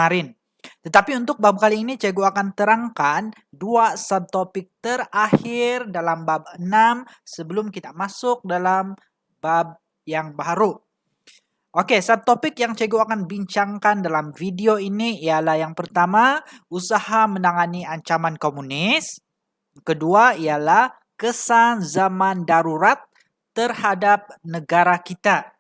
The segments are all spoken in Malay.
kemarin. Tetapi untuk bab kali ini cikgu akan terangkan dua subtopik terakhir dalam bab 6 sebelum kita masuk dalam bab yang baru. Oke, subtopik yang cikgu akan bincangkan dalam video ini ialah yang pertama, usaha menangani ancaman komunis. Kedua ialah kesan zaman darurat terhadap negara kita.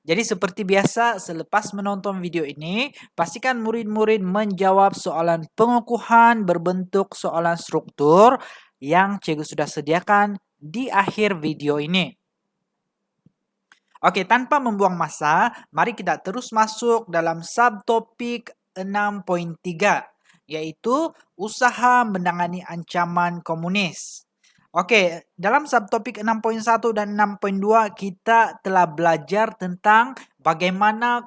Jadi seperti biasa, selepas menonton video ini, pastikan murid-murid menjawab soalan pengukuhan berbentuk soalan struktur yang cikgu sudah sediakan di akhir video ini. Oke, tanpa membuang masa, mari kita terus masuk dalam subtopik 6.3, yaitu usaha menangani ancaman komunis. Oke, dalam subtopik 6.1 dan 6.2 kita telah belajar tentang bagaimana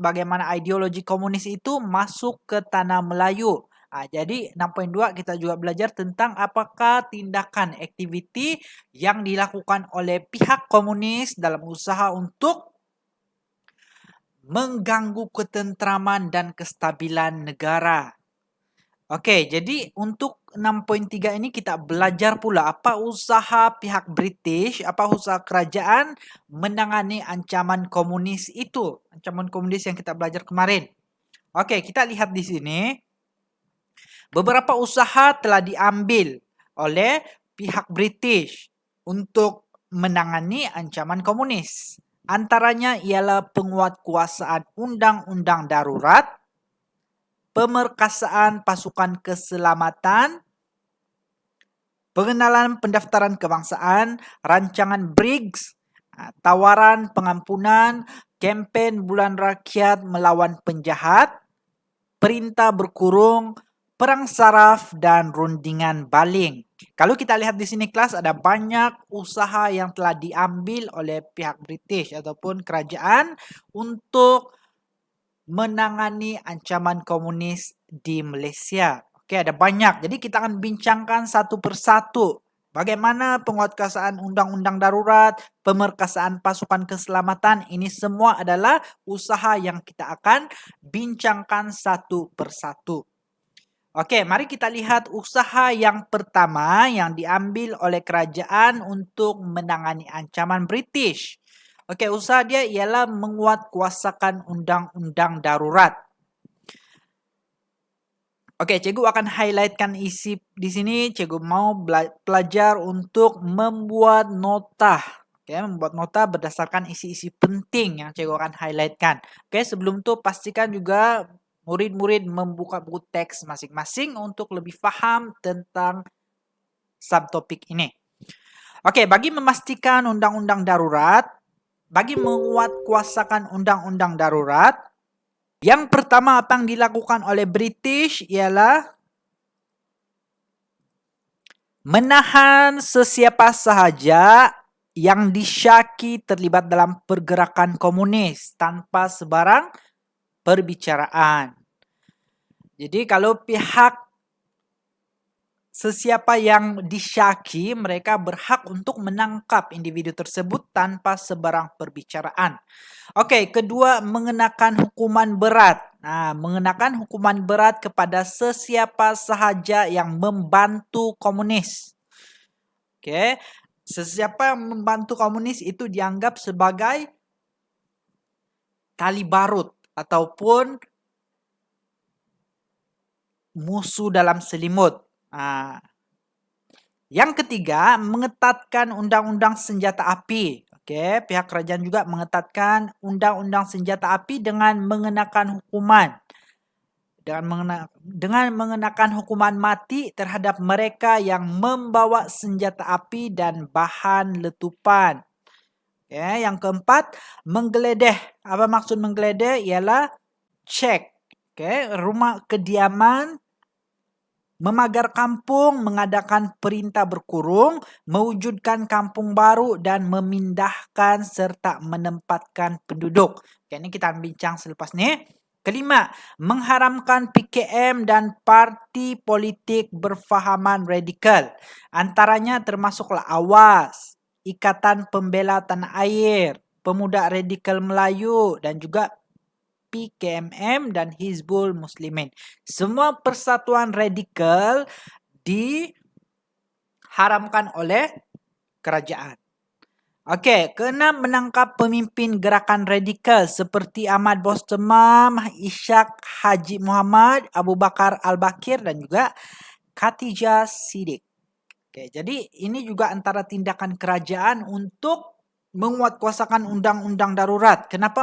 bagaimana ideologi komunis itu masuk ke tanah Melayu. Jadi 6.2 kita juga belajar tentang apakah tindakan aktiviti yang dilakukan oleh pihak komunis dalam usaha untuk mengganggu ketentraman dan kestabilan negara. Oke, jadi untuk 6.3 ini kita belajar pula apa usaha pihak British, apa usaha kerajaan menangani ancaman komunis itu. Ancaman komunis yang kita belajar kemarin. Oke, kita lihat di sini. Beberapa usaha telah diambil oleh pihak British untuk menangani ancaman komunis. Antaranya ialah penguatkuasaan undang-undang darurat, pemerkasaan pasukan keselamatan, pengenalan pendaftaran kebangsaan, rancangan Briggs, tawaran pengampunan, kempen bulan rakyat melawan penjahat, perintah berkurung, perang saraf, dan rundingan baling. Kalau kita lihat di sini kelas, ada banyak usaha yang telah diambil oleh pihak British ataupun kerajaan untuk menangani ancaman komunis di Malaysia. Oke, ada banyak. Jadi kita akan bincangkan satu persatu. Bagaimana penguatkuasaan undang-undang darurat, pemerkasaan pasukan keselamatan, ini semua adalah usaha yang kita akan bincangkan satu persatu. Oke, mari kita lihat usaha yang pertama yang diambil oleh kerajaan untuk menangani ancaman British. Oke, usaha dia ialah menguatkuasakan undang-undang darurat. Oke, cikgu akan highlightkan isi di sini. Cikgu mau belajar untuk membuat nota. Oke, membuat nota berdasarkan isi-isi penting yang cikgu akan highlightkan. Oke, sebelum itu pastikan juga murid-murid membuka buku teks masing-masing untuk lebih paham tentang subtopik ini. Oke, bagi memastikan undang-undang darurat, bagi menguatkuasakan undang-undang darurat, yang pertama apa yang dilakukan oleh British ialah menahan sesiapa sahaja yang disyaki terlibat dalam pergerakan komunis tanpa sebarang perbicaraan. Jadi kalau pihak sesiapa yang disyaki, mereka berhak untuk menangkap individu tersebut tanpa sebarang perbicaraan. Oke, kedua, mengenakan hukuman berat. Mengenakan hukuman berat kepada sesiapa sahaja yang membantu komunis. Oke, sesiapa yang membantu komunis itu dianggap sebagai tali barut ataupun musuh dalam selimut. Yang ketiga, mengetatkan undang-undang senjata api. Oke, pihak kerajaan juga mengetatkan undang-undang senjata api dengan mengenakan hukuman. Dengan mengenakan hukuman mati terhadap mereka yang membawa senjata api dan bahan letupan. Oke, yang keempat, menggeledah. Apa maksud menggeledah? Ialah cek. Oke, rumah kediaman, memagar kampung, mengadakan perintah berkurung, mewujudkan kampung baru, dan memindahkan serta menempatkan penduduk. Oke, ini kita bincang selepas ini. Kelima, mengharamkan PKM dan parti politik berfahaman radikal. Antaranya termasuklah AWAS, Ikatan Pembela Tanah Air, Pemuda Radikal Melayu, dan juga PKMM, dan Hizbul Muslimin. Semua persatuan radikal diharamkan oleh kerajaan. Okey, keenam, menangkap pemimpin gerakan radikal seperti Ahmad Bostemam, Ishak Haji Muhammad, Abu Bakar Al-Bakir dan juga Khatijah Siddiq. Okey, jadi ini juga antara tindakan kerajaan untuk menguatkuasakan undang-undang darurat. Kenapa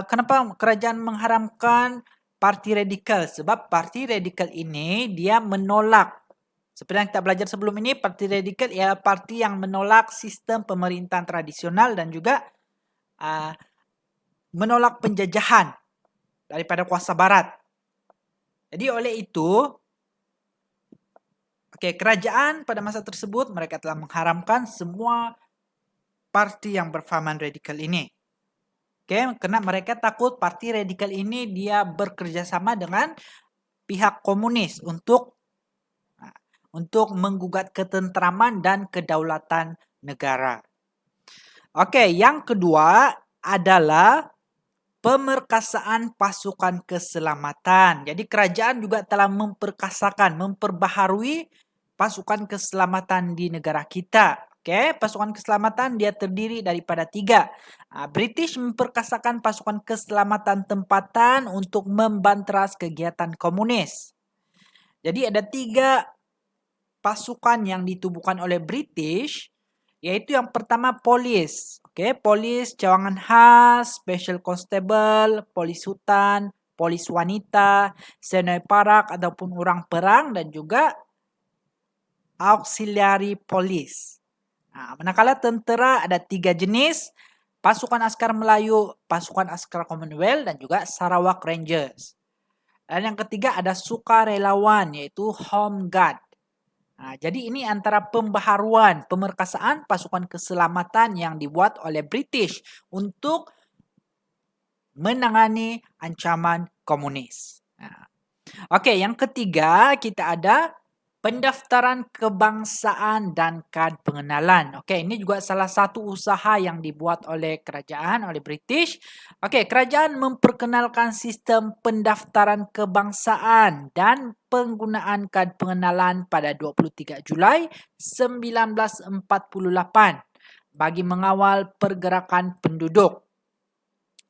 kenapa kerajaan mengharamkan parti radikal? Sebab parti radikal ini dia menolak, seperti yang kita belajar sebelum ini, parti radikal ialah parti yang menolak sistem pemerintahan tradisional dan juga menolak penjajahan daripada kuasa barat. Jadi oleh itu, kerajaan pada masa tersebut mereka telah mengharamkan semua parti yang berfahaman radikal ini. Karena mereka takut parti radikal ini dia bekerjasama dengan pihak komunis untuk menggugat ketentraman dan kedaulatan negara. Yang kedua adalah pemerkasaan pasukan keselamatan. Jadi kerajaan juga telah memperbaharui pasukan keselamatan di negara kita. Pasukan keselamatan dia terdiri daripada 3. British memperkasakan pasukan keselamatan tempatan untuk membanteras kegiatan komunis. Jadi ada 3 pasukan yang ditubuhkan oleh British, yaitu yang pertama polis. Polis cawangan khas, special constable, polis hutan, polis wanita, senoi parak ataupun orang perang dan juga auxiliary police. Manakala tentera ada 3 jenis, pasukan askar Melayu, pasukan askar Commonwealth dan juga Sarawak Rangers. Dan yang ketiga ada sukarelawan, yaitu Home Guard. Jadi ini antara pembaharuan, pemerkasaan pasukan keselamatan yang dibuat oleh British untuk menangani ancaman komunis. Yang ketiga kita ada pendaftaran kebangsaan dan kad pengenalan. Ini juga salah satu usaha yang dibuat oleh kerajaan, oleh British. Kerajaan memperkenalkan sistem pendaftaran kebangsaan dan penggunaan kad pengenalan pada 23 Julai 1948 bagi mengawal pergerakan penduduk.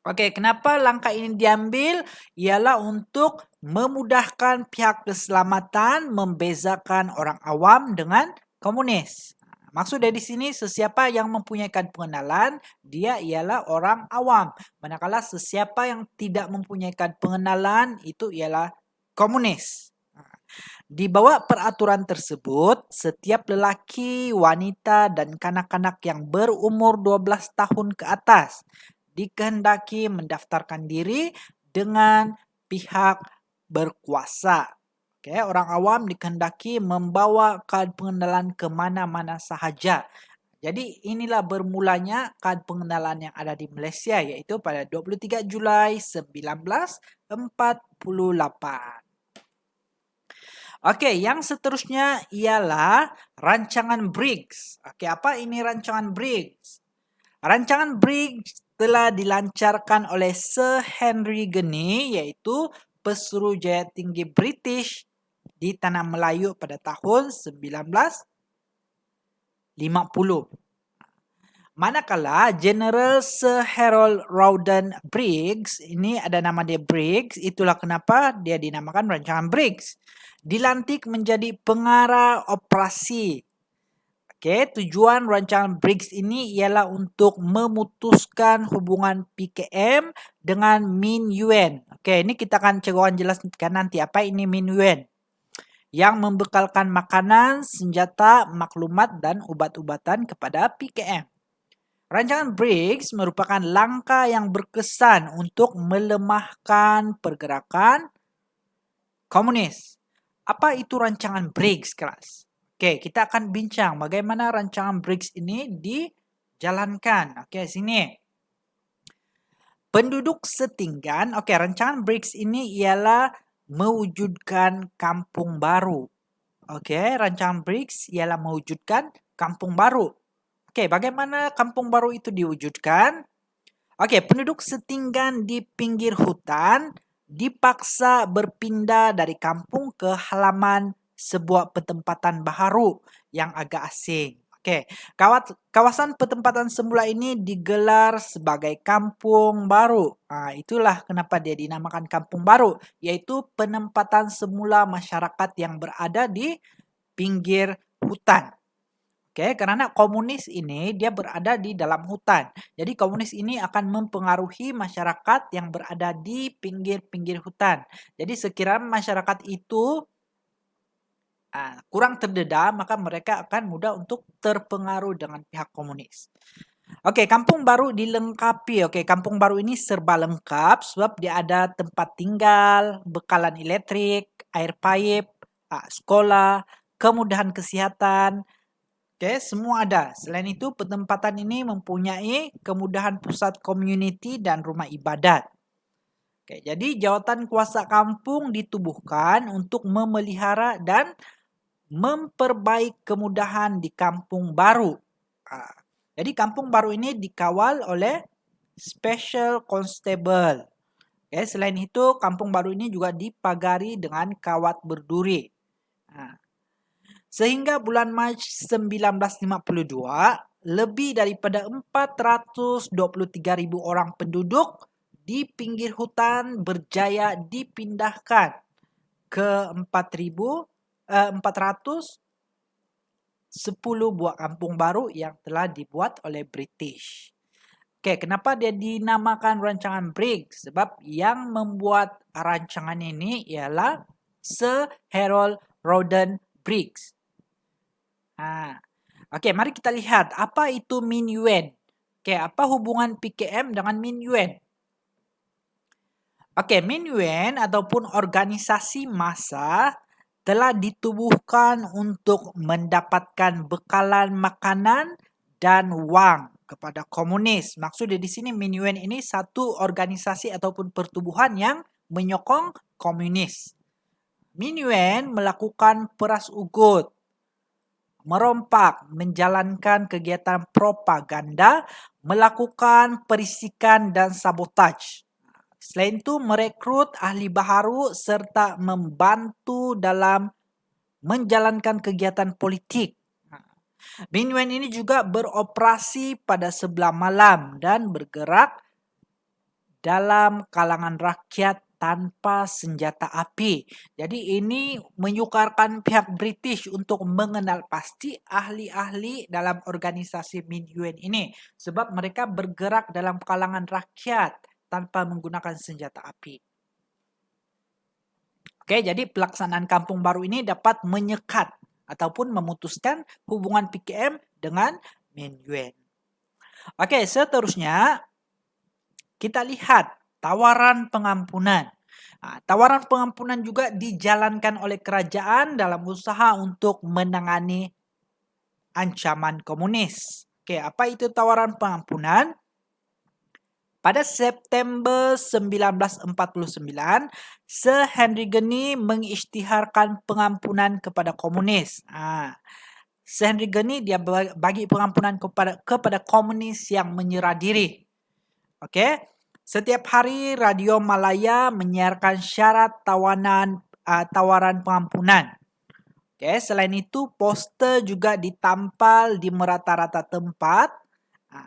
Kenapa langkah ini diambil? Ialah untuk memudahkan pihak keselamatan membezakan orang awam dengan komunis. Maksud dari sini, sesiapa yang mempunyai kad pengenalan, dia ialah orang awam. Manakala sesiapa yang tidak mempunyai kad pengenalan, itu ialah komunis. Di bawah peraturan tersebut, setiap lelaki, wanita, dan kanak-kanak yang berumur 12 tahun ke atas dikehendaki mendaftarkan diri dengan pihak berkuasa. Orang awam dikehendaki membawa kad pengenalan ke mana-mana sahaja. Jadi inilah bermulanya kad pengenalan yang ada di Malaysia, yaitu pada 23 Julai 1948. Yang seterusnya ialah rancangan Briggs. apa ini rancangan Briggs? Rancangan Briggs telah dilancarkan oleh Sir Henry Gurney, yaitu pesuruh jaya tinggi British di Tanah Melayu pada tahun 1950. Manakala General Sir Harold Rawdon Briggs, ini ada nama dia Briggs, itulah kenapa dia dinamakan rancangan Briggs, dilantik menjadi pengarah operasi. Tujuan rancangan Briggs ini ialah untuk memutuskan hubungan PKM dengan Min Yuen. Ini kita akan jelaskan nanti apa ini Min Yuen. Yang membekalkan makanan, senjata, maklumat dan ubat-ubatan kepada PKM. Rancangan Briggs merupakan langkah yang berkesan untuk melemahkan pergerakan komunis. Apa itu rancangan Briggs, kelas? Kita akan bincang bagaimana rancangan Briggs ini dijalankan. Sini. Penduduk setinggan. Rancangan Briggs ini ialah mewujudkan kampung baru. Rancangan Briggs ialah mewujudkan kampung baru. Bagaimana kampung baru itu diwujudkan? Oke, penduduk setinggan di pinggir hutan dipaksa berpindah dari kampung ke halaman sebuah pertempatan baru yang agak asing. Oke, kawasan pertempatan semula ini digelar sebagai kampung baru. Nah, itulah kenapa dia dinamakan kampung baru, yaitu penempatan semula masyarakat yang berada di pinggir hutan. Oke, karena komunis ini dia berada di dalam hutan. Jadi komunis ini akan mempengaruhi masyarakat yang berada di pinggir-pinggir hutan. Jadi sekiranya masyarakat itu kurang terdedah, maka mereka akan mudah untuk terpengaruh dengan pihak komunis. Oke, kampung baru dilengkapi. Oke, kampung baru ini serba lengkap sebab dia ada tempat tinggal, bekalan elektrik, air pipe, sekolah, kemudahan kesehatan. Oke, semua ada. Selain itu, penempatan ini mempunyai kemudahan pusat community dan rumah ibadat. Oke, jadi jawatan kuasa kampung ditubuhkan untuk memelihara dan memperbaiki kemudahan di kampung baru. Jadi kampung baru ini dikawal oleh Special Constable. Oke, selain itu, kampung baru ini juga dipagari dengan kawat berduri. Sehingga bulan Mac 1952, lebih daripada 423.000 orang penduduk di pinggir hutan berjaya dipindahkan ke 410 buah kampung baru yang telah dibuat oleh British. Oke, kenapa dia dinamakan rancangan Briggs? Sebab yang membuat rancangan ini ialah Sir Harold Rawdon Briggs. Oke, mari kita lihat apa itu Min Yuen. Oke, apa hubungan PKM dengan Min Yuen? Oke, Min Yuen ataupun organisasi massa telah ditubuhkan untuk mendapatkan bekalan makanan dan wang kepada komunis. Maksudnya di sini Min Yuen ini satu organisasi ataupun pertubuhan yang menyokong komunis. Min Yuen melakukan peras ugut, merompak, menjalankan kegiatan propaganda, melakukan perisikan dan sabotaj. Selain itu, merekrut ahli baharu serta membantu dalam menjalankan kegiatan politik. Min Yuen ini juga beroperasi pada sebelah malam dan bergerak dalam kalangan rakyat tanpa senjata api. Jadi ini menyukarkan pihak British untuk mengenal pasti ahli-ahli dalam organisasi Min Yuen ini. Sebab mereka bergerak dalam kalangan rakyat tanpa menggunakan senjata api. Oke, jadi pelaksanaan kampung baru ini dapat menyekat ataupun memutuskan hubungan PKM dengan Min Yuen. Oke, seterusnya kita lihat tawaran pengampunan. Tawaran pengampunan juga dijalankan oleh kerajaan dalam usaha untuk menangani ancaman komunis. Oke, apa itu tawaran pengampunan? Pada September 1949, Sir Henry Gurney mengisytiharkan pengampunan kepada komunis. Sir Henry Gurney dia bagi pengampunan kepada komunis yang menyerah diri. Oke. Setiap hari Radio Malaya menyiarkan syarat tawaran pengampunan. Oke, selain itu poster juga ditampal di merata-rata tempat.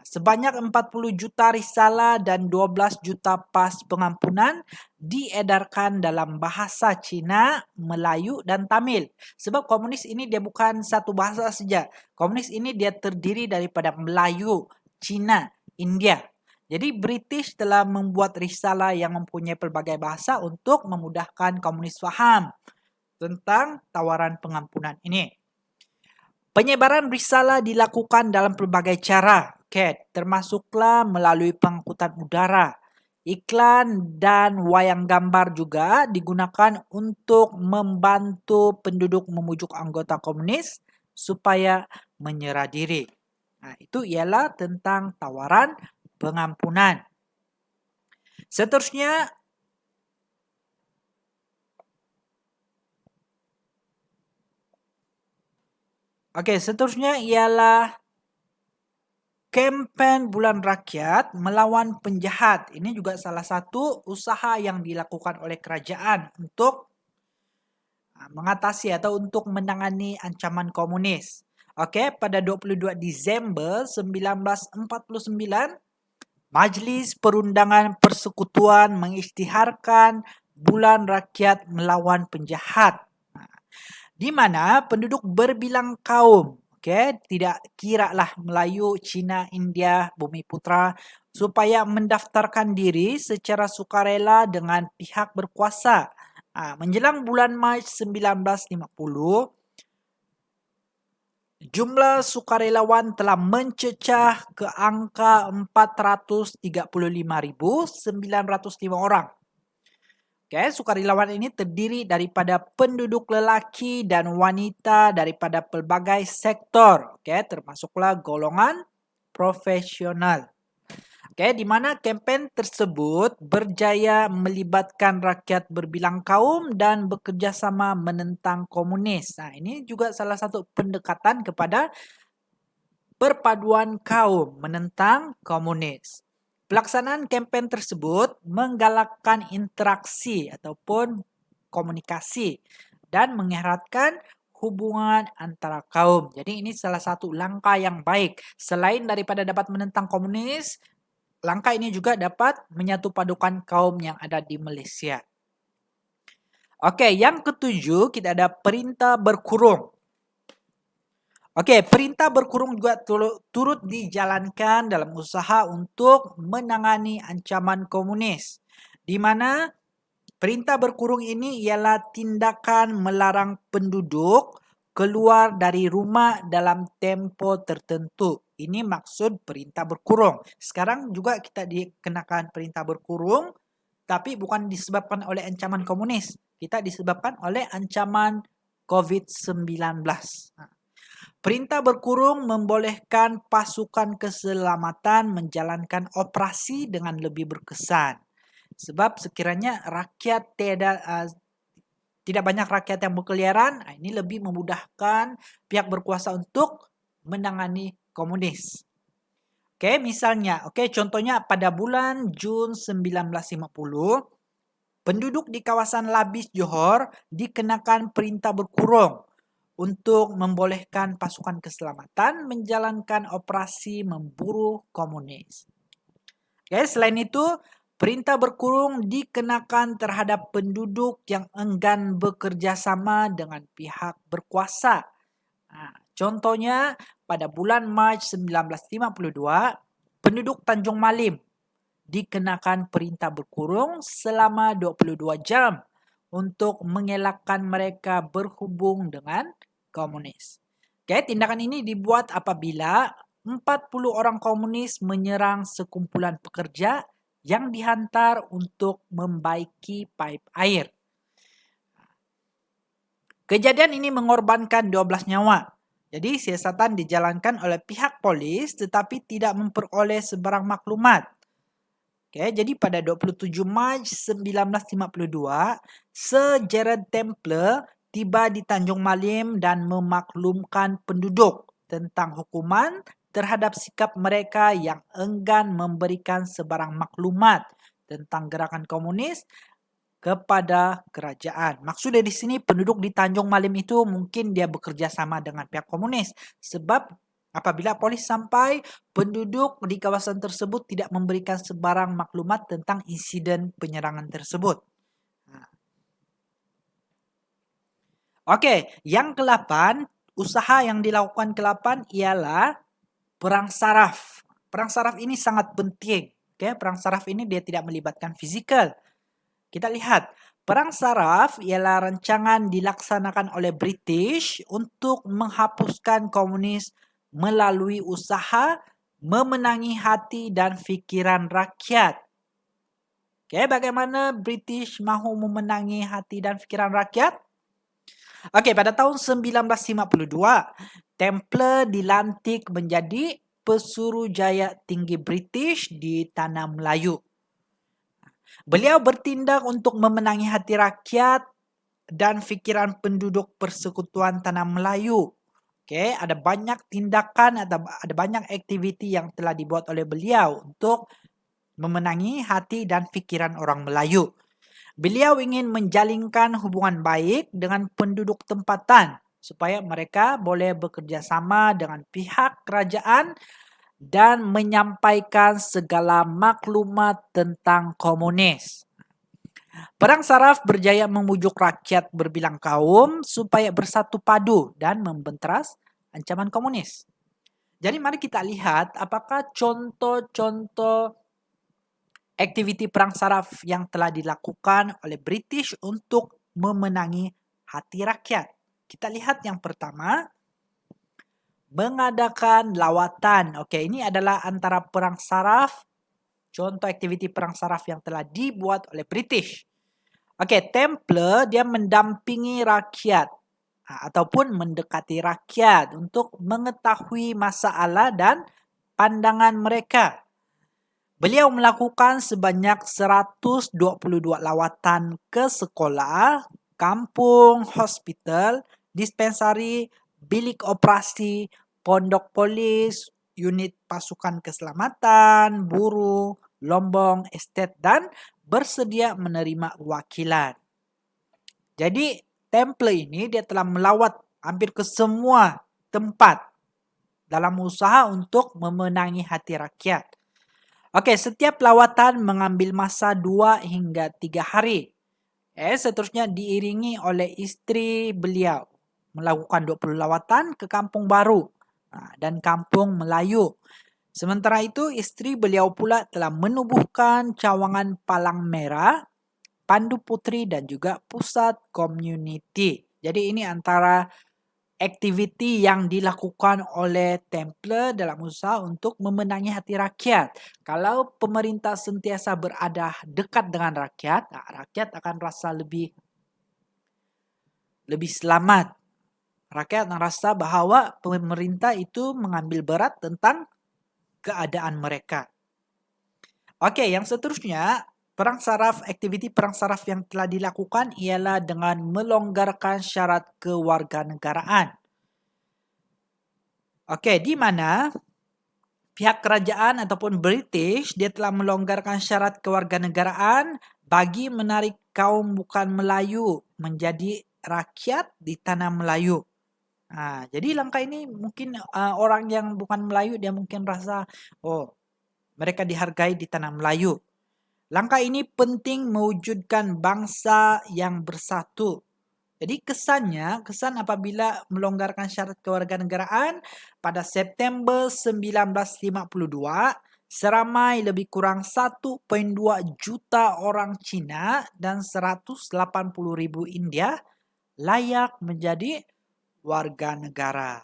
Sebanyak 40 juta risalah dan 12 juta pas pengampunan diedarkan dalam bahasa Cina, Melayu dan Tamil. Sebab komunis ini dia bukan satu bahasa saja. Komunis ini dia terdiri daripada Melayu, Cina, India. Jadi British telah membuat risalah yang mempunyai pelbagai bahasa untuk memudahkan komunis faham tentang tawaran pengampunan ini. Penyebaran risalah dilakukan dalam pelbagai cara, termasuklah melalui pengangkutan udara. Iklan dan wayang gambar juga digunakan untuk membantu penduduk memujuk anggota komunis supaya menyerah diri. Itu ialah tentang tawaran pengampunan. Seterusnya, seterusnya ialah Kempen Bulan Rakyat Melawan Penjahat. Ini juga salah satu usaha yang dilakukan oleh kerajaan untuk mengatasi atau untuk menangani ancaman komunis. Okey, pada 22 Disember 1949, Majlis Perundangan Persekutuan mengisytiharkan Bulan Rakyat Melawan Penjahat, di mana penduduk berbilang kaum, tidak kiralah Melayu, Cina, India, Bumiputra, supaya mendaftarkan diri secara sukarela dengan pihak berkuasa. Menjelang bulan Mac 1950, jumlah sukarelawan telah mencecah ke angka 435.905 orang. Sukarelawan ini terdiri daripada penduduk lelaki dan wanita daripada pelbagai sektor, termasuklah golongan profesional. Di mana kempen tersebut berjaya melibatkan rakyat berbilang kaum dan bekerjasama menentang komunis. Ini juga salah satu pendekatan kepada perpaduan kaum menentang komunis. Pelaksanaan kempen tersebut menggalakkan interaksi ataupun komunikasi dan mengeratkan hubungan antara kaum. Jadi ini salah satu langkah yang baik. Selain daripada dapat menentang komunis, langkah ini juga dapat menyatu padukan kaum yang ada di Malaysia. Okey, yang ketujuh kita ada perintah berkurung. Perintah berkurung juga turut dijalankan dalam usaha untuk menangani ancaman komunis, di mana perintah berkurung ini ialah tindakan melarang penduduk keluar dari rumah dalam tempoh tertentu. Ini maksud perintah berkurung. Sekarang juga kita dikenakan perintah berkurung, tapi bukan disebabkan oleh ancaman komunis. Kita disebabkan oleh ancaman COVID-19. Perintah berkurung membolehkan pasukan keselamatan menjalankan operasi dengan lebih berkesan. Sebab sekiranya rakyat tidak banyak rakyat yang berkeliaran, ini lebih memudahkan pihak berkuasa untuk menangani komunis. Misalnya, contohnya pada bulan Jun 1950, penduduk di kawasan Labis Johor dikenakan perintah berkurung untuk membolehkan pasukan keselamatan menjalankan operasi memburu komunis. Selain itu, perintah berkurung dikenakan terhadap penduduk yang enggan bekerja sama dengan pihak berkuasa. Contohnya, pada bulan Mac 1952, penduduk Tanjung Malim dikenakan perintah berkurung selama 22 jam untuk mengelakkan mereka berhubung dengan komunis. Tindakan ini dibuat apabila 40 orang komunis menyerang sekumpulan pekerja yang dihantar untuk membaiki pipe air. Kejadian ini mengorbankan 12 nyawa. Jadi siasatan dijalankan oleh pihak polis tetapi tidak memperoleh sebarang maklumat. Jadi pada 27 Mac 1952, Sir Gerard Templer tiba di Tanjung Malim dan memaklumkan penduduk tentang hukuman terhadap sikap mereka yang enggan memberikan sebarang maklumat tentang gerakan komunis kepada kerajaan. Maksudnya di sini penduduk di Tanjung Malim itu mungkin dia bekerja sama dengan pihak komunis. Sebab apabila polis sampai, penduduk di kawasan tersebut tidak memberikan sebarang maklumat tentang insiden penyerangan tersebut. Yang ke-8, usaha yang dilakukan ke-8 ialah perang saraf. Perang saraf ini sangat penting. Perang saraf ini dia tidak melibatkan fizikal. Kita lihat, perang saraf ialah rancangan dilaksanakan oleh British untuk menghapuskan komunis melalui usaha memenangi hati dan fikiran rakyat. Bagaimana British mahu memenangi hati dan fikiran rakyat? Pada tahun 1952, Templer dilantik menjadi Pesuruhjaya Tinggi British di Tanah Melayu. Beliau bertindak untuk memenangi hati rakyat dan fikiran penduduk Persekutuan Tanah Melayu Oke, ada banyak tindakan atau ada banyak aktiviti yang telah dibuat oleh beliau untuk memenangi hati dan fikiran orang Melayu. Beliau ingin menjalinkan hubungan baik dengan penduduk tempatan supaya mereka boleh bekerja sama dengan pihak kerajaan dan menyampaikan segala maklumat tentang komunis. Perang saraf berjaya memujuk rakyat berbilang kaum supaya bersatu padu dan membenteras ancaman komunis. Jadi mari kita lihat apakah contoh-contoh aktiviti perang saraf yang telah dilakukan oleh British untuk memenangi hati rakyat. Kita lihat yang pertama, mengadakan lawatan. Oke, ini adalah antara perang saraf, contoh aktiviti perang saraf yang telah dibuat oleh British. Oke, Templar dia mendampingi rakyat ataupun mendekati rakyat untuk mengetahui masalah dan pandangan mereka. Beliau melakukan sebanyak 122 lawatan ke sekolah, kampung, hospital, dispensari, bilik operasi, pondok polis, unit pasukan keselamatan, buruh, lombong, estet, dan bersedia menerima wakilan. Jadi Templar ini dia telah melawat hampir ke semua tempat dalam usaha untuk memenangi hati rakyat. Oke, setiap lawatan mengambil masa 2 hingga 3 hari. Seterusnya diiringi oleh istri beliau melakukan 20 lawatan ke kampung baru dan kampung Melayu. Sementara itu, istri beliau pula telah menubuhkan cawangan palang merah, pandu putri dan juga pusat community. Jadi ini antara aktiviti yang dilakukan oleh Templar dalam usaha untuk memenangi hati rakyat. Kalau pemerintah sentiasa berada dekat dengan rakyat, rakyat akan rasa lebih selamat. Rakyat merasa bahwa pemerintah itu mengambil berat tentang keadaan mereka. Oke, yang seterusnya, aktiviti perang saraf yang telah dilakukan ialah dengan melonggarkan syarat kewarganegaraan. Oke, di mana pihak kerajaan ataupun British dia telah melonggarkan syarat kewarganegaraan bagi menarik kaum bukan Melayu menjadi rakyat di tanah Melayu. Jadi langkah ini mungkin orang yang bukan Melayu dia mungkin rasa mereka dihargai di tanah Melayu. Langkah ini penting mewujudkan bangsa yang bersatu. Jadi kesan apabila melonggarkan syarat kewarganegaraan pada September 1952, seramai lebih kurang 1,2 juta orang Cina dan 180,000 India layak menjadi warga negara.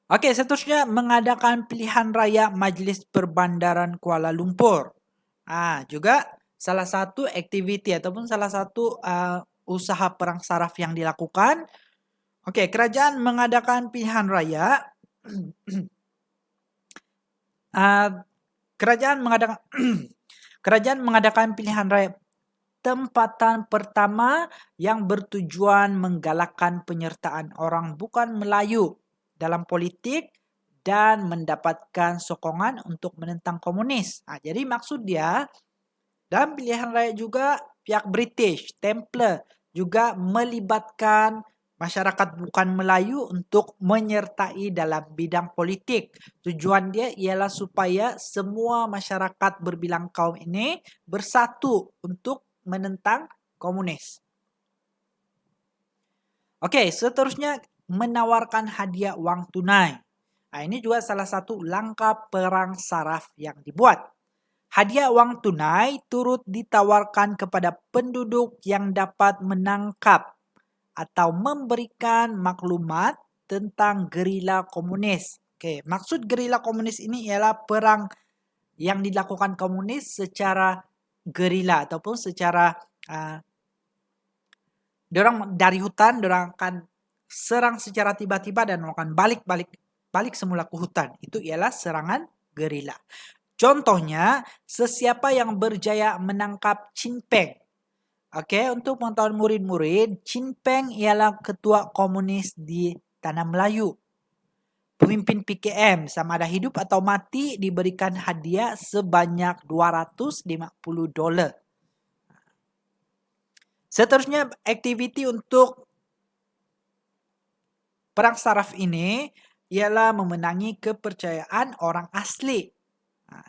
Oke, seterusnya mengadakan pilihan raya Majlis Perbandaran Kuala Lumpur. Juga salah satu aktiviti ataupun salah satu usaha perang saraf yang dilakukan. Oke, kerajaan mengadakan pilihan raya. Kerajaan mengadakan pilihan raya tempatan pertama yang bertujuan menggalakkan penyertaan orang bukan Melayu dalam politik dan mendapatkan sokongan untuk menentang komunis. Jadi maksud dia dalam pilihan raya juga pihak British, Templar juga melibatkan masyarakat bukan Melayu untuk menyertai dalam bidang politik. Tujuan dia ialah supaya semua masyarakat berbilang kaum ini bersatu untuk menentang komunis. Oke, seterusnya menawarkan hadiah uang tunai. Ini juga salah satu langkah perang saraf yang dibuat. Hadiah uang tunai turut ditawarkan kepada penduduk yang dapat menangkap atau memberikan maklumat tentang gerila komunis. Oke, maksud gerila komunis ini ialah perang yang dilakukan komunis secara gerila ataupun secara dorang dari hutan, dorang akan serang secara tiba-tiba dan akan balik semula ke hutan. Itu ialah serangan gerila. Contohnya, sesiapa yang berjaya menangkap Chin Peng Okey, untuk pengetahuan murid-murid, Chin Peng ialah ketua komunis di Tanah Melayu. Pemimpin PKM sama ada hidup atau mati diberikan hadiah sebanyak $250. Seterusnya, aktiviti untuk perang saraf ini ialah memenangi kepercayaan orang asli.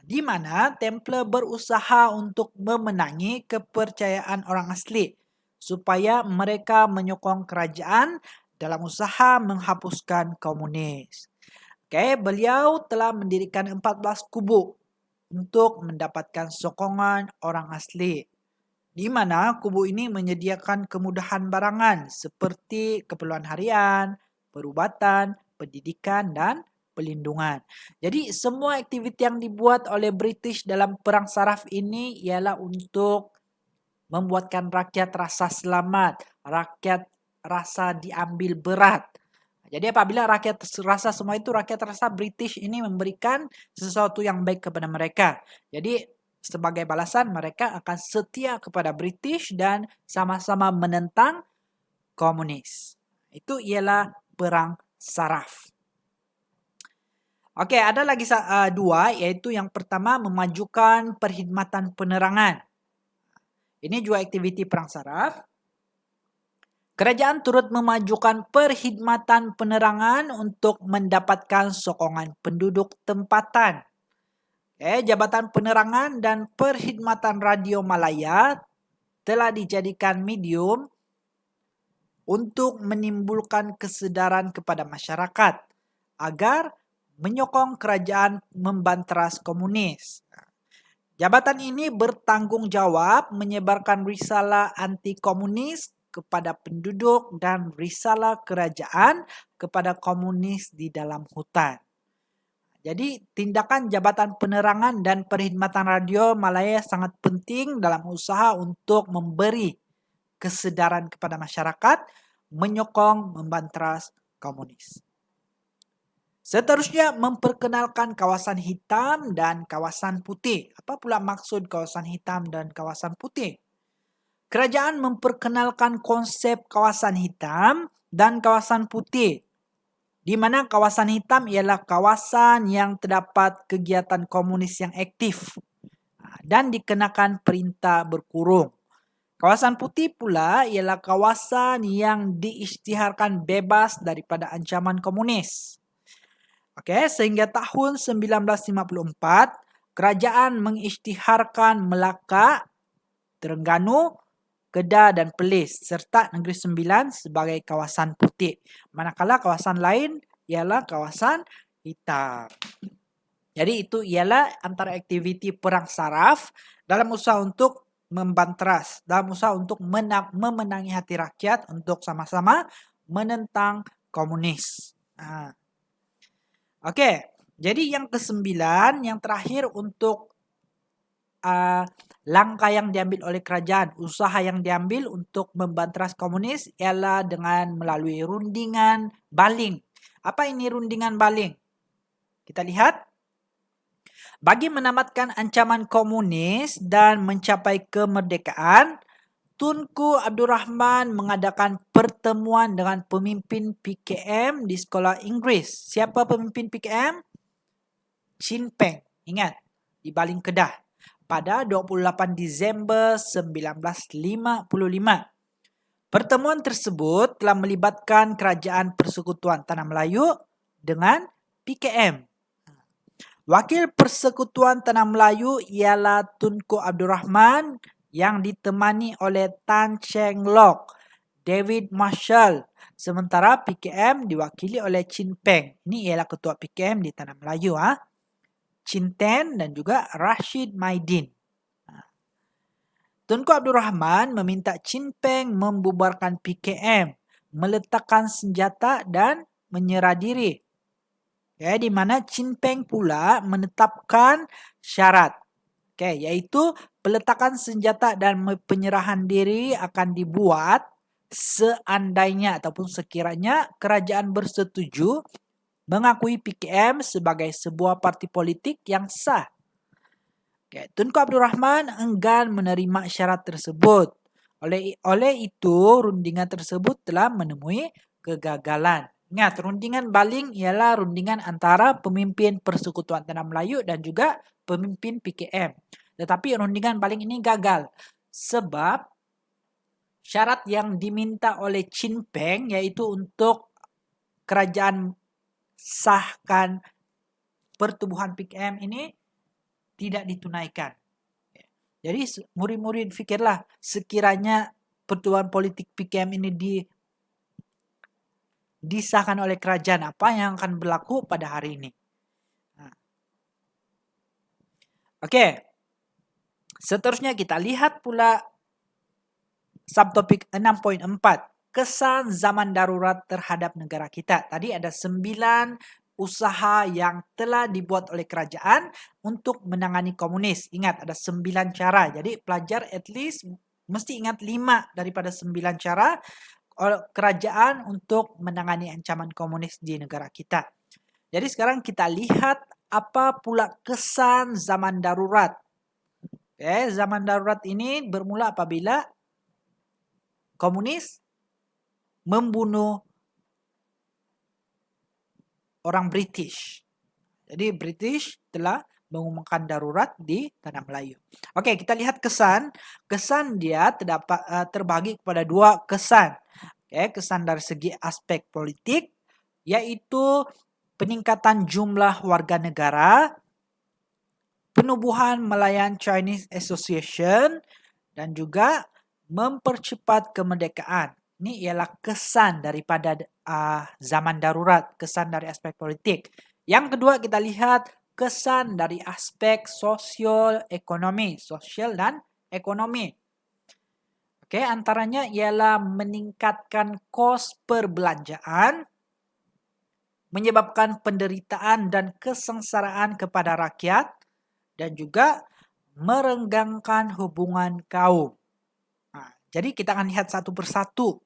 Di mana Templar berusaha untuk memenangi kepercayaan orang asli supaya mereka menyokong kerajaan dalam usaha menghapuskan komunis. Beliau telah mendirikan 14 kubu untuk mendapatkan sokongan orang asli. Di mana kubu ini menyediakan kemudahan barangan seperti keperluan harian, perubatan, pendidikan, dan pelindungan. Jadi semua aktiviti yang dibuat oleh British dalam perang saraf ini ialah untuk membuatkan rakyat rasa selamat, rakyat rasa diambil berat. Jadi apabila rakyat rasa semua itu, rakyat rasa British ini memberikan sesuatu yang baik kepada mereka. Jadi sebagai balasan mereka akan setia kepada British dan sama-sama menentang komunis. Itu ialah perang saraf. Okey, ada lagi dua, iaitu yang pertama memajukan perkhidmatan penerangan. Ini juga aktiviti perang saraf. Kerajaan turut memajukan perkhidmatan penerangan untuk mendapatkan sokongan penduduk tempatan. Jabatan Penerangan dan Perkhidmatan Radio Malaya telah dijadikan medium untuk menimbulkan kesedaran kepada masyarakat agar menyokong kerajaan membanteras komunis. Jabatan ini bertanggung jawab menyebarkan risalah anti-komunis kepada penduduk dan risalah kerajaan kepada komunis di dalam hutan. Jadi tindakan Jabatan Penerangan dan Perkhidmatan Radio Malaya sangat penting dalam usaha untuk memberi kesedaran kepada masyarakat, menyokong membanteras komunis. Seterusnya, memperkenalkan kawasan hitam dan kawasan putih. Apa pula maksud kawasan hitam dan kawasan putih? Kerajaan memperkenalkan konsep kawasan hitam dan kawasan putih, di mana kawasan hitam ialah kawasan yang terdapat kegiatan komunis yang aktif dan dikenakan perintah berkurung. Kawasan putih pula ialah kawasan yang diisytiharkan bebas daripada ancaman komunis. Sehingga tahun 1954, kerajaan mengisytiharkan Melaka, Terengganu, Kedah dan Perlis serta Negeri Sembilan sebagai kawasan putih. Manakala kawasan lain ialah kawasan hitam. Jadi itu ialah antara aktiviti perang saraf dalam usaha untuk membanteras, dalam usaha untuk memenangi hati rakyat untuk sama-sama menentang komunis. Jadi yang ke-9, yang terakhir untuk langkah yang diambil oleh kerajaan, usaha yang diambil untuk membanteras komunis ialah dengan melalui rundingan baling. Apa ini rundingan baling? Kita lihat. Bagi menamatkan ancaman komunis dan mencapai kemerdekaan, Tunku Abdul Rahman mengadakan pertemuan dengan pemimpin PKM di sekolah Inggeris. Siapa pemimpin PKM? Chin Peng. Ingat, di Baling Kedah. Pada 28 Disember 1955. Pertemuan tersebut telah melibatkan Kerajaan Persekutuan Tanah Melayu dengan PKM. Wakil Persekutuan Tanah Melayu ialah Tunku Abdul Rahman yang ditemani oleh Tan Cheng Lock, David Marshall. Sementara PKM diwakili oleh Chin Peng. Ini ialah ketua PKM di Tanah Melayu. Chin Ten dan juga Rashid Maidin. Tunku Abdul Rahman meminta Chin Peng membubarkan PKM, meletakkan senjata dan menyerah diri. Di mana Chin Peng pula menetapkan syarat, yaitu peletakan senjata dan penyerahan diri akan dibuat seandainya ataupun sekiranya kerajaan bersetuju mengakui PKM sebagai sebuah parti politik yang sah. Tunku Abdul Rahman enggan menerima syarat tersebut. Oleh itu, rundingan tersebut telah menemui kegagalan. Ingat, rundingan baling ialah rundingan antara pemimpin Persekutuan Tanah Melayu dan juga pemimpin PKM. Tetapi rundingan baling ini gagal sebab syarat yang diminta oleh Chin Peng yaitu untuk kerajaan sahkan pertubuhan PKM ini tidak ditunaikan. Jadi murid-murid fikirlah sekiranya pertubuhan politik PKM ini disahkan oleh kerajaan, apa yang akan berlaku pada hari ini. Oke. Seterusnya kita lihat pula subtopik 6.4. Kesan zaman darurat terhadap negara kita. Tadi ada 9 usaha yang telah dibuat oleh kerajaan untuk menangani komunis. Ingat ada 9 cara. Jadi pelajar at least mesti ingat 5 daripada 9 cara kerajaan untuk menangani ancaman komunis di negara kita. Jadi sekarang kita lihat apa pula kesan zaman darurat. Zaman darurat ini bermula apabila komunis membunuh orang British. Jadi British telah mengumumkan darurat di Tanah Melayu. Oke, kita lihat kesan. Kesan dia terbagi kepada 2 kesan. Kesan dari segi aspek politik, yaitu peningkatan jumlah warga negara, penubuhan Malayan Chinese Association, dan juga mempercepat kemerdekaan. Ini ialah kesan daripada zaman darurat, kesan dari aspek politik. Yang kedua kita lihat kesan dari aspek sosial dan ekonomi. Antaranya ialah meningkatkan kos perbelanjaan, menyebabkan penderitaan dan kesengsaraan kepada rakyat, dan juga merenggangkan hubungan kaum. Jadi kita akan lihat satu persatu.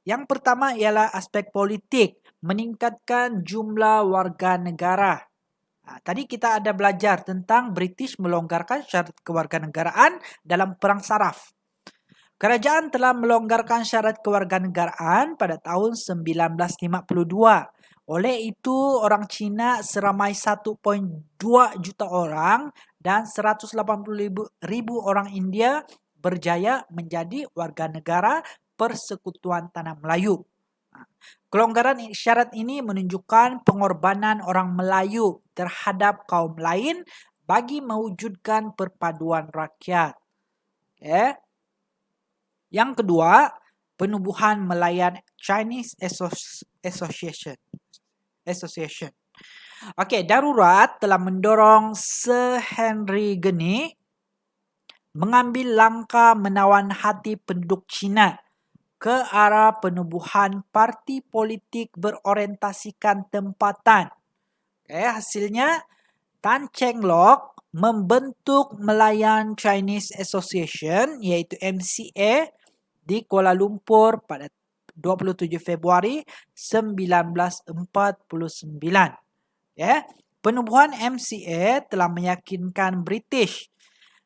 Yang pertama ialah aspek politik, meningkatkan jumlah warga negara. Tadi kita ada belajar tentang British melonggarkan syarat kewarganegaraan dalam Perang Saraf. Kerajaan telah melonggarkan syarat kewarganegaraan pada tahun 1952. Oleh itu, orang Cina seramai 1,2 juta orang dan 180,000 orang India berjaya menjadi warga negara Persekutuan Tanah Melayu. Kelonggaran syarat ini menunjukkan pengorbanan orang Melayu terhadap kaum lain bagi mewujudkan perpaduan rakyat. Yang kedua, penubuhan Malayan Chinese Association. Darurat telah mendorong Sir Henry Geni mengambil langkah menawan hati penduduk Cina ke arah penubuhan parti politik berorientasikan tempatan. Hasilnya Tan Cheng Lock membentuk Malayan Chinese Association iaitu MCA di Kuala Lumpur pada 27 Februari 1949. Penubuhan MCA telah meyakinkan British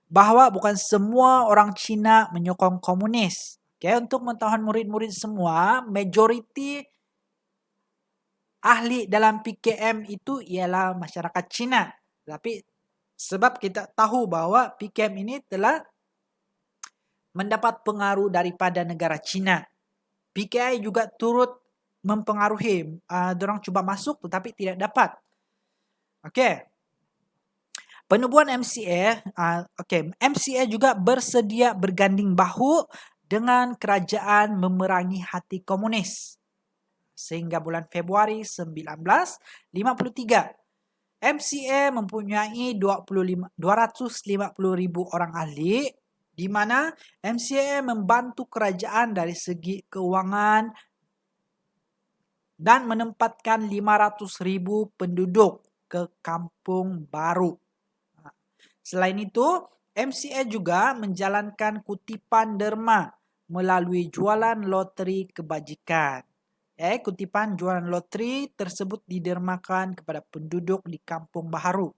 bahawa bukan semua orang Cina menyokong komunis. Untuk pengetahuan murid-murid semua, majoriti ahli dalam PKM itu ialah masyarakat Cina. Tapi sebab kita tahu bahawa PKM ini telah mendapat pengaruh daripada negara Cina. PKI juga turut mempengaruhi. Dorang cuba masuk tetapi tidak dapat. Penubuhan MCA, MCA juga bersedia berganding bahu dengan kerajaan memerangi hati komunis. Sehingga bulan Februari 1953, MCA mempunyai 250,000 orang ahli, di mana MCA membantu kerajaan dari segi keuangan dan menempatkan 500,000 penduduk ke kampung baru. Selain itu, MCA juga menjalankan kutipan derma melalui jualan loteri kebajikan. Kutipan jualan loteri tersebut didermakan kepada penduduk di kampung baru.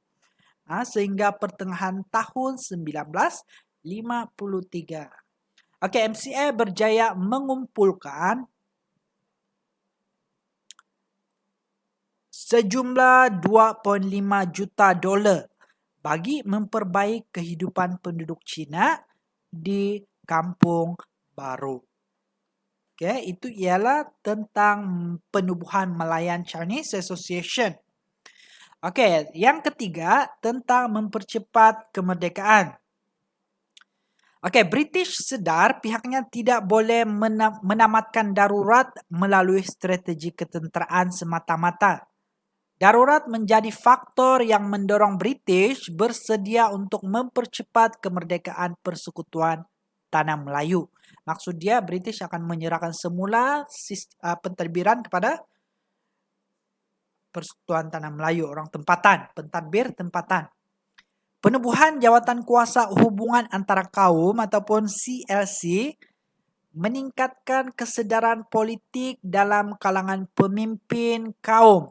Sehingga pertengahan tahun 1953. Okey, MCA berjaya mengumpulkan sejumlah 2.5 juta dolar bagi memperbaiki kehidupan penduduk Cina di Kampung Baru. Okey, itu ialah tentang penubuhan Malayan Chinese Association. Okey, yang ketiga tentang mempercepat kemerdekaan. Okey, British sedar pihaknya tidak boleh menamatkan darurat melalui strategi ketenteraan semata-mata. Darurat menjadi faktor yang mendorong British bersedia untuk mempercepat kemerdekaan Persekutuan Tanah Melayu. Maksud dia British akan menyerahkan semula pentadbiran kepada Persekutuan Tanah Melayu, orang tempatan, pentadbir tempatan. Penubuhan jawatan kuasa hubungan antara kaum ataupun CLC meningkatkan kesedaran politik dalam kalangan pemimpin kaum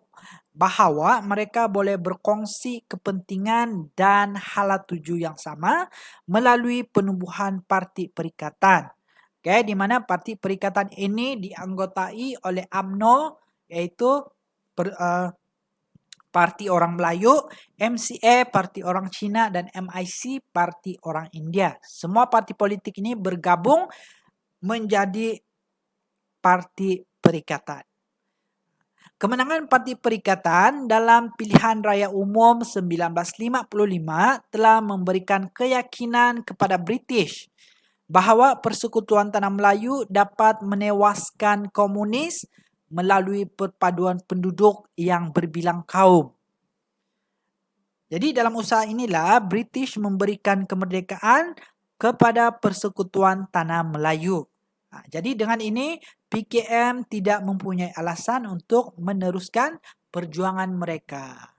bahawa mereka boleh berkongsi kepentingan dan hala tuju yang sama melalui penubuhan parti perikatan. Okay, di mana parti perikatan ini dianggotai oleh UMNO, iaitu Parti Orang Melayu, MCA Parti Orang Cina, dan MIC Parti Orang India. Semua parti politik ini bergabung menjadi Parti Perikatan. Kemenangan Parti Perikatan dalam pilihan raya umum 1955 telah memberikan keyakinan kepada British bahawa Persekutuan Tanah Melayu dapat menewaskan komunis melalui perpaduan penduduk yang berbilang kaum. Jadi dalam usaha inilah British memberikan kemerdekaan kepada Persekutuan Tanah Melayu. Jadi dengan ini PKM tidak mempunyai alasan untuk meneruskan perjuangan mereka.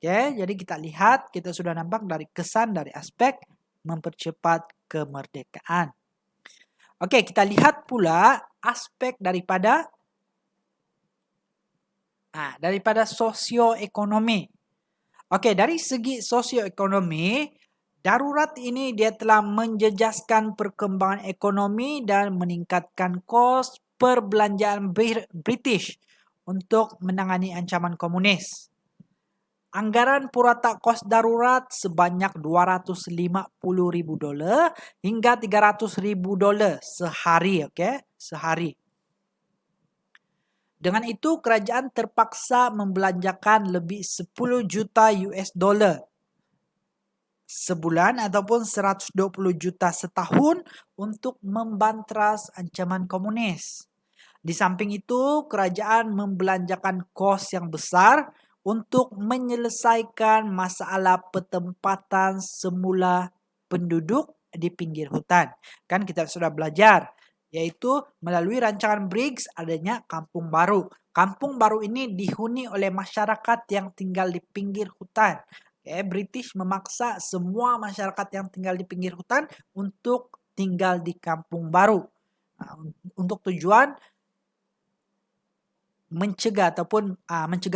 Okay, jadi kita lihat, kita sudah nampak dari kesan dari aspek mempercepat kemerdekaan. Okey, kita lihat pula aspek daripada sosioekonomi. Okey, dari segi sosioekonomi, darurat ini dia telah menjejaskan perkembangan ekonomi dan meningkatkan kos perbelanjaan British untuk menangani ancaman komunis. Anggaran purata kos darurat sebanyak $250,000 hingga $300,000 sehari, okey, sehari. Dengan itu kerajaan terpaksa membelanjakan lebih 10 juta US dollar sebulan ataupun 120 juta setahun untuk membantras ancaman komunis. Di samping itu, kerajaan membelanjakan kos yang besar untuk menyelesaikan masalah petempatan semula penduduk di pinggir hutan. Kan kita sudah belajar, yaitu melalui rancangan Briggs adanya kampung baru. Kampung baru ini dihuni oleh masyarakat yang tinggal di pinggir hutan. British memaksa semua masyarakat yang tinggal di pinggir hutan untuk tinggal di kampung baru. Untuk tujuan mencegah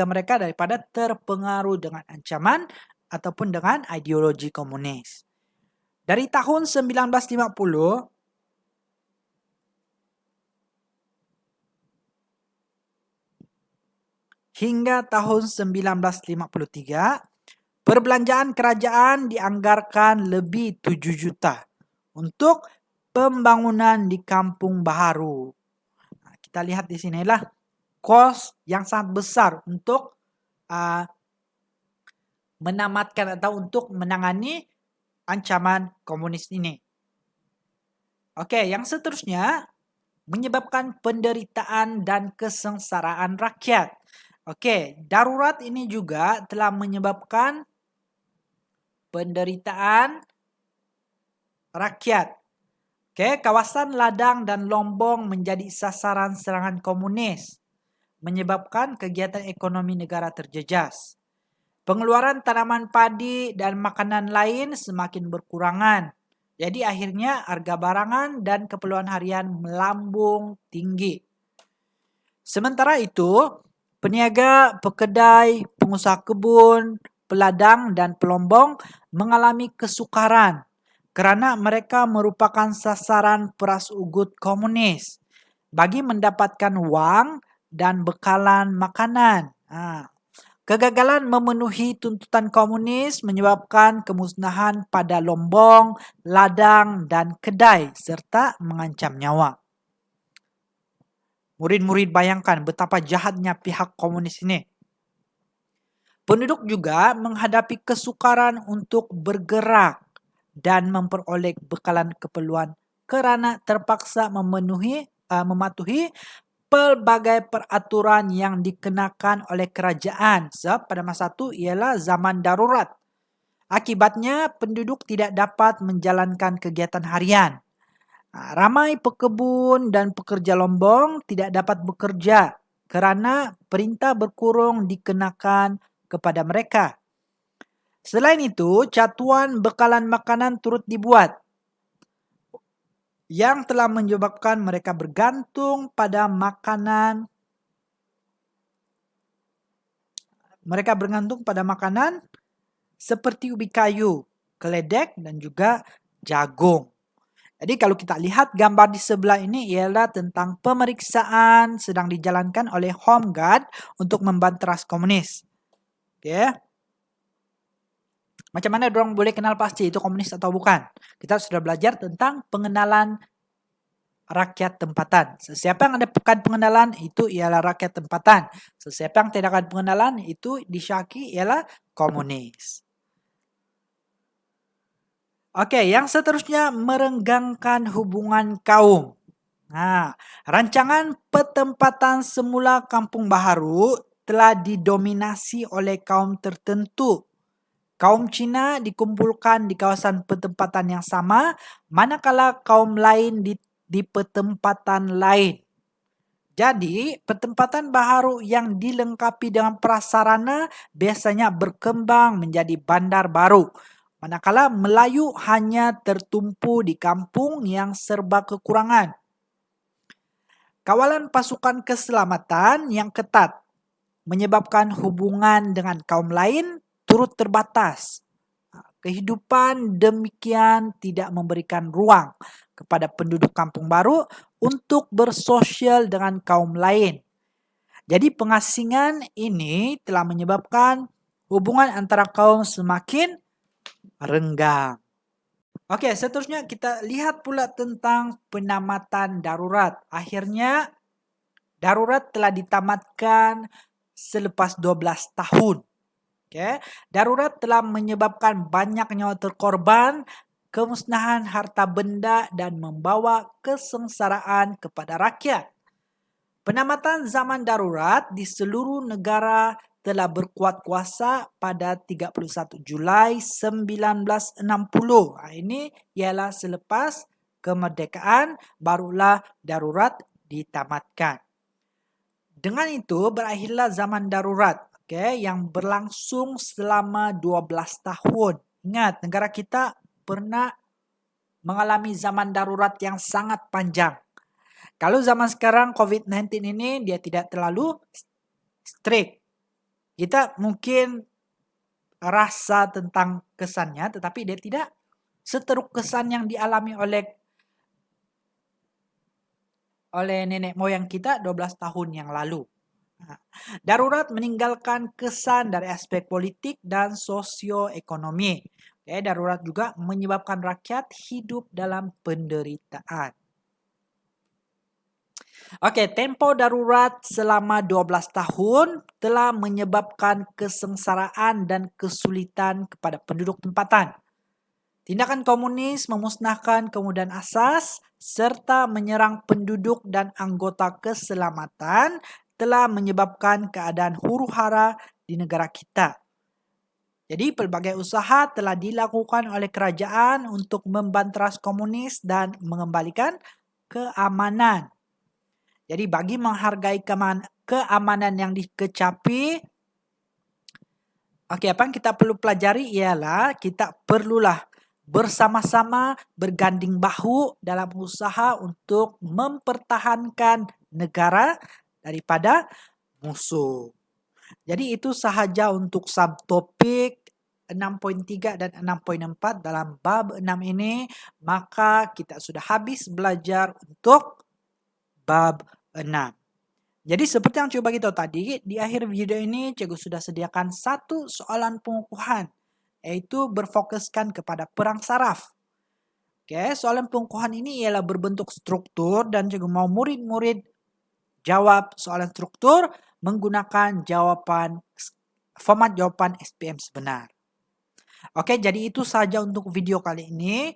mereka daripada terpengaruh dengan ancaman ataupun dengan ideologi komunis. Dari tahun 1950 hingga tahun 1953, perbelanjaan kerajaan dianggarkan lebih 7 juta untuk pembangunan di Kampung Baharu. Kita lihat di sinilah kos yang sangat besar untuk menamatkan atau untuk menangani ancaman komunis ini. Okey, yang seterusnya menyebabkan penderitaan dan kesengsaraan rakyat. Okey, darurat ini juga telah menyebabkan penderitaan rakyat. Okey, kawasan ladang dan lombong menjadi sasaran serangan komunis, menyebabkan kegiatan ekonomi negara terjejas. Pengeluaran tanaman padi dan makanan lain semakin berkurangan. Jadi akhirnya harga barangan dan keperluan harian melambung tinggi. Sementara itu, peniaga, pekedai, pengusaha kebun, peladang dan pelombong mengalami kesukaran kerana mereka merupakan sasaran peras ugut komunis bagi mendapatkan wang dan bekalan makanan. Kegagalan memenuhi tuntutan komunis menyebabkan kemusnahan pada Lombong, ladang dan kedai serta mengancam nyawa. Murid-murid bayangkan betapa jahatnya pihak komunis ini. Penduduk juga menghadapi kesukaran untuk bergerak dan memperoleh bekalan keperluan kerana terpaksa mematuhi pelbagai peraturan yang dikenakan oleh kerajaan. Sebab pada masa itu ialah zaman darurat. Akibatnya penduduk tidak dapat menjalankan kegiatan harian. Ramai pekebun dan pekerja Lombong tidak dapat bekerja kerana perintah berkurung dikenakan kepada mereka. Selain itu, catuan bekalan makanan turut dibuat yang telah menyebabkan mereka bergantung pada makanan. Mereka bergantung pada makanan seperti ubi kayu, keledek dan juga jagung. Jadi kalau kita lihat gambar di sebelah ini ialah tentang pemeriksaan sedang dijalankan oleh Home Guard untuk membanteras komunis. Okey. Macam mana diorang boleh kenal pasti itu komunis atau bukan? Kita sudah belajar tentang pengenalan rakyat tempatan. Sesiapa yang ada pengenalan itu ialah rakyat tempatan. Sesiapa yang tidak ada pengenalan itu disyaki ialah komunis. Okey, yang seterusnya merenggangkan hubungan kaum. Rancangan petempatan semula Kampung Baharu telah didominasi oleh kaum tertentu. Kaum Cina dikumpulkan di kawasan petempatan yang sama, manakala kaum lain di petempatan lain. Jadi, petempatan baharu yang dilengkapi dengan prasarana biasanya berkembang menjadi bandar baru. Manakala Melayu hanya tertumpu di kampung yang serba kekurangan. Kawalan pasukan keselamatan yang ketat menyebabkan hubungan dengan kaum lain turut terbatas. Kehidupan demikian tidak memberikan ruang kepada penduduk kampung baru untuk bersosial dengan kaum lain. Jadi pengasingan ini telah menyebabkan hubungan antara kaum semakin renggang. Okey, seterusnya kita lihat pula tentang penamatan darurat. Akhirnya darurat telah ditamatkan selepas 12 tahun. Okay. Darurat telah menyebabkan banyak nyawa terkorban, kemusnahan harta benda dan membawa kesengsaraan kepada rakyat. Penamatan zaman darurat di seluruh negara telah berkuat kuasa pada 31 Julai 1960. Ini ialah selepas kemerdekaan barulah darurat ditamatkan. Dengan itu berakhirlah zaman darurat, yang berlangsung selama 12 tahun. Ingat, negara kita pernah mengalami zaman darurat yang sangat panjang. Kalau zaman sekarang COVID-19 ini dia tidak terlalu strict. Kita mungkin rasa tentang kesannya, tetapi dia tidak seteruk kesan yang dialami oleh nenek moyang kita 12 tahun yang lalu. Darurat meninggalkan kesan dari aspek politik dan sosioekonomi. Darurat juga menyebabkan rakyat hidup dalam penderitaan. Tempoh darurat selama 12 tahun telah menyebabkan kesengsaraan dan kesulitan kepada penduduk tempatan. Tindakan komunis memusnahkan kemudahan asas serta menyerang penduduk dan anggota keselamatan telah menyebabkan keadaan huru-hara di negara kita. Jadi pelbagai usaha telah dilakukan oleh kerajaan untuk membanteras komunis dan mengembalikan keamanan. Jadi bagi menghargai keamanan yang dikecapi, apa yang kita perlu pelajari ialah kita perlulah bersama-sama berganding bahu dalam usaha untuk mempertahankan negara daripada musuh. Jadi itu sahaja untuk subtopik 6.3 dan 6.4 dalam bab 6 ini, maka kita sudah habis belajar untuk bab 6. Jadi seperti yang coba kita tahu tadi, di akhir video ini Cikgu sudah sediakan satu soalan pengukuhan, yaitu berfokuskan kepada perang saraf. Oke, soalan pengukuhan ini ialah berbentuk struktur dan Cikgu mau murid-murid jawab soalan struktur menggunakan format jawaban SPM sebenar. Oke, jadi itu saja untuk video kali ini.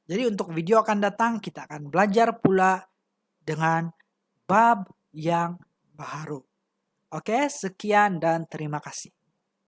Jadi untuk video akan datang kita akan belajar pula dengan bab yang baru. Oke, sekian dan terima kasih.